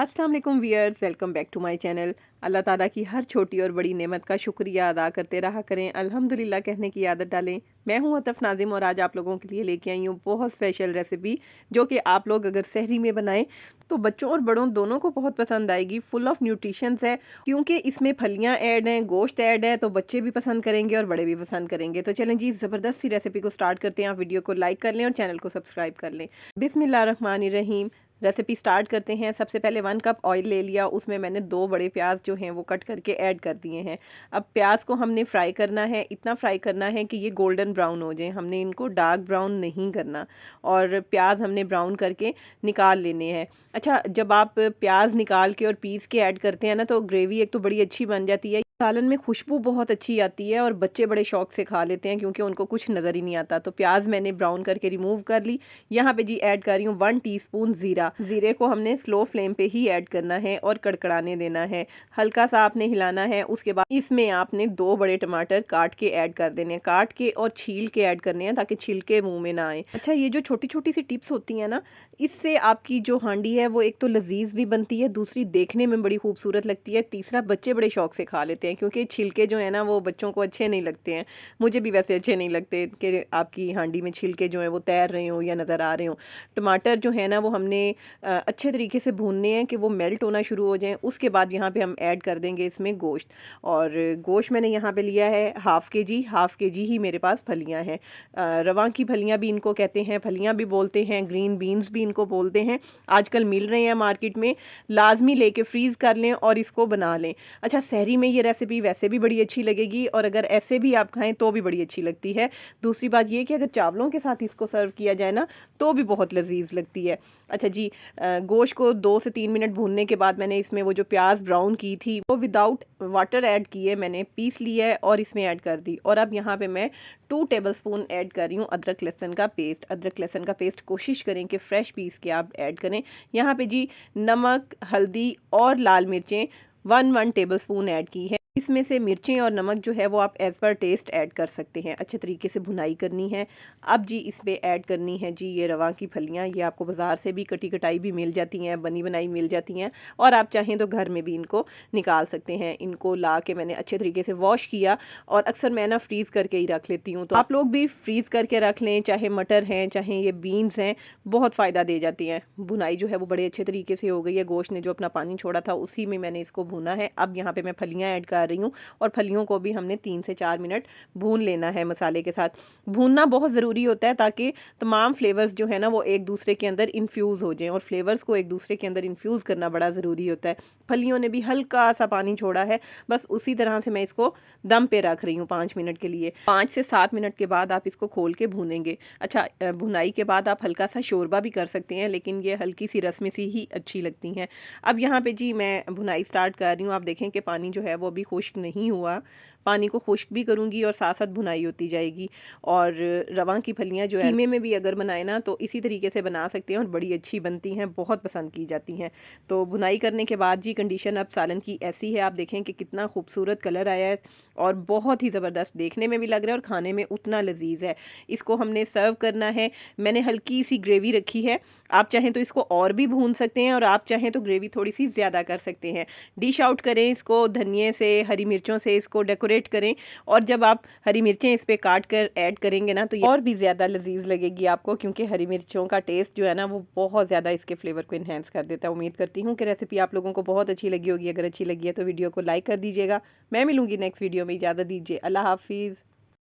अस्सलाम वालेकुम viewers, welcome back to my channel. Allah ताला की हर छोटी और बड़ी नेमत का शुक्रिया अदा करते रहा करें, अल्हम्दुलिल्लाह कहने की आदत डालें। मैं हूं अतफ नाजिम और आज आप लोगों के लिए लेके आई हूं बहुत स्पेशल रेसिपी जो कि आप लोग अगर सहरी में बनाएं तो बच्चों और बड़ों दोनों को बहुत पसंद आएगी। फुल ऑफ न्यूट्रिशंस है क्योंकि इसमें फलियां ऐड हैं, गोश्त ऐड है, तो बच्चे भी पसंद करेंगे और बड़े भी पसंद करेंगे। तो चलें जी, ज़बरदस्त सी रेसिपी को स्टार्ट करते हैं। आप वीडियो को लाइक कर लें और चैनल को सब्सक्राइब कर लें। बिस्मिल्लाहिर्रहमानिर्रहीम। रेसिपी स्टार्ट करते हैं। सबसे पहले 1 कप ऑयल ले लिया, उसमें मैंने 2 बड़े प्याज जो हैं वो कट करके ऐड कर दिए हैं। अब प्याज को हमने फ्राई करना है, इतना फ्राई करना है कि ये गोल्डन ब्राउन हो जाए, हमने इनको डार्क ब्राउन नहीं करना। और प्याज हमने ब्राउन करके निकाल लेने हैं। अच्छा, जब आप प्याज निकाल के और पीस के ऐड करते हैं ना तो ग्रेवी एक तो बड़ी अच्छी बन जाती है, सालन में खुशबू बहुत अच्छी आती है और बच्चे बड़े शौक से खा लेते हैं क्योंकि उनको कुछ नज़र ही नहीं आता। तो प्याज मैंने ब्राउन करके रिमूव कर ली। यहाँ पे जी ऐड कर रही हूँ 1 टीस्पून ज़ीरा। ज़ीरे को हमने स्लो फ्लेम पे ही ऐड करना है और कड़कड़ाने देना है, हल्का सा आपने हिलाना है। उसके बाद इसमें आपने 2 बड़े टमाटर काट के ऐड कर देने हैं, काट के और छील के ऐड करने हैं ताकि छिलके मुंह में ना आए। अच्छा, ये जो छोटी छोटी सी टिप्स होती हैं ना, इससे आपकी जो हांडी है वो एक तो लजीज भी बनती है, दूसरी देखने में बड़ी खूबसूरत लगती है, तीसरा बच्चे बड़े शौक से खा लेते हैं क्योंकि छिलके जो है ना वो बच्चों को अच्छे नहीं लगते हैं। मुझे भी वैसे अच्छे नहीं लगते कि आपकी हांडी में छिलके जो हैं वो तैर रहे हो या नज़र आ रहे हो। टमाटर जो है ना वो हमने अच्छे तरीके से भूनने हैं कि वो मेल्ट होना शुरू हो जाएं। उसके बाद यहाँ पे हम ऐड कर देंगे इसमें गोश्त। और गोश्त मैंने यहाँ पे लिया है हाफ़ के जी ही मेरे पास फलियाँ हैं। रवां की फलियाँ भी इनको कहते हैं, फलियाँ भी बोलते हैं, ग्रीन बीन्स भी इनको बोलते हैं। आजकल मिल रहे हैं मार्केट में, लाजमी लेके फ्रीज़ कर लें और इसको बना लें। अच्छा, सहरी में ये रेसिपी वैसे भी बड़ी अच्छी लगेगी और अगर ऐसे भी आप खाएं तो भी बड़ी अच्छी लगती है। दूसरी बात ये कि अगर चावलों के साथ इसको सर्व किया जाए ना तो भी बहुत लजीज लगती है। अच्छा जी, गोश्त को 2 से 3 मिनट भूनने के बाद मैंने इसमें वो जो प्याज ब्राउन की थी वो विदाउट वाटर ऐड किए मैंने पीस लिया है और इसमें ऐड कर दी। और अब यहाँ पे मैं 2 टेबलस्पून ऐड कर रही हूँ अदरक लहसुन का पेस्ट। अदरक लहसुन का पेस्ट कोशिश करें कि फ़्रेश पीस के आप ऐड करें। यहाँ पे जी नमक, हल्दी और लाल मिर्चें 1 टेबलस्पून ऐड की है। इसमें से मिर्चें और नमक जो है वो आप एज़ पर टेस्ट ऐड कर सकते हैं। अच्छे तरीके से भुनाई करनी है। अब जी इस पे ऐड करनी है जी ये रवा की फलियाँ। ये आपको बाज़ार से भी कटी कटाई भी मिल जाती हैं, बनी बनाई मिल जाती हैं, और आप चाहें तो घर में भी इनको निकाल सकते हैं। इनको ला के मैंने अच्छे तरीके से वॉश किया और अक्सर मैं ना फ्रीज़ करके ही रख लेती हूँ, तो आप लोग भी फ्रीज़ करके रख लें। चाहे मटर हैं, चाहे ये बीन्स हैं, बहुत फ़ायदा दे जाती हैं। भुनाई जो है वो बड़े अच्छे तरीके से हो गई है। गोश्त ने जो अपना पानी छोड़ा था उसी में मैंने इसको भुना है। अब यहाँ पर मैं फलियाँ ऐड कर रही हूँ और फलियों को भी हमने 3 से 4 मिनट भून लेना है मसाले के साथ। भूनना बहुत ज़रूरी होता है ताकि तमाम फ्लेवर्स जो है ना वो एक दूसरे के अंदर इन्फ्यूज़ हो जाएं, और फ्लेवर्स को एक दूसरे के अंदर इन्फ्यूज़ करना बड़ा ज़रूरी होता है। फलियों ने भी हल्का सा पानी छोड़ा है, बस उसी तरह से मैं इसको दम पे रख रही हूँ 5 मिनट के लिए। 5 से 7 मिनट के बाद आप इसको खोल के भूनेंगे। अच्छा, भुनाई के बाद आप हल्का सा शोरबा भी कर सकते हैं, लेकिन ये हल्की सी रस्में सी ही अच्छी लगती हैं। अब यहाँ पे जी मैं भुनाई स्टार्ट कर रही हूँ। आप देखें कि पानी जो है वो भी खुश्क नहीं हुआ। पानी को खुश्क भी करूँगी और साथ साथ भुनाई होती जाएगी। और रवां की फलियाँ जो है कीमे में भी अगर बनाए ना तो इसी तरीके से बना सकते हैं और बड़ी अच्छी बनती हैं, बहुत पसंद की जाती हैं। तो भुनाई करने के बाद जी कंडीशन अब सालन की ऐसी है, आप देखें कि कितना खूबसूरत कलर आया है और बहुत ही ज़बरदस्त देखने में भी लग रहा है और खाने में उतना लजीज है। इसको हमने सर्व करना है। मैंने हल्की सी ग्रेवी रखी है, आप चाहें तो इसको और भी भून सकते हैं और आप चाहें तो ग्रेवी थोड़ी सी ज़्यादा कर सकते हैं। डिश आउट करें इसको धनिए से, हरी मिर्चों से इसको डेकोरेट करें, और जब आप हरी मिर्चें इस पे काट कर ऐड करेंगे ना तो ये और भी ज़्यादा लजीज लगेगी आपको, क्योंकि हरी मिर्चों का टेस्ट जो है ना वो बहुत ज़्यादा इसके फ्लेवर को इन्हेंस कर देता है। उम्मीद करती हूँ कि रेसिपी आप लोगों को बहुत अच्छी लगी होगी। अगर अच्छी लगी है तो वीडियो को लाइक कर दीजिएगा। मैं मिलूंगी नेक्स्ट वीडियो में। इजाज़त दीजिए, अल्लाह हाफिज़।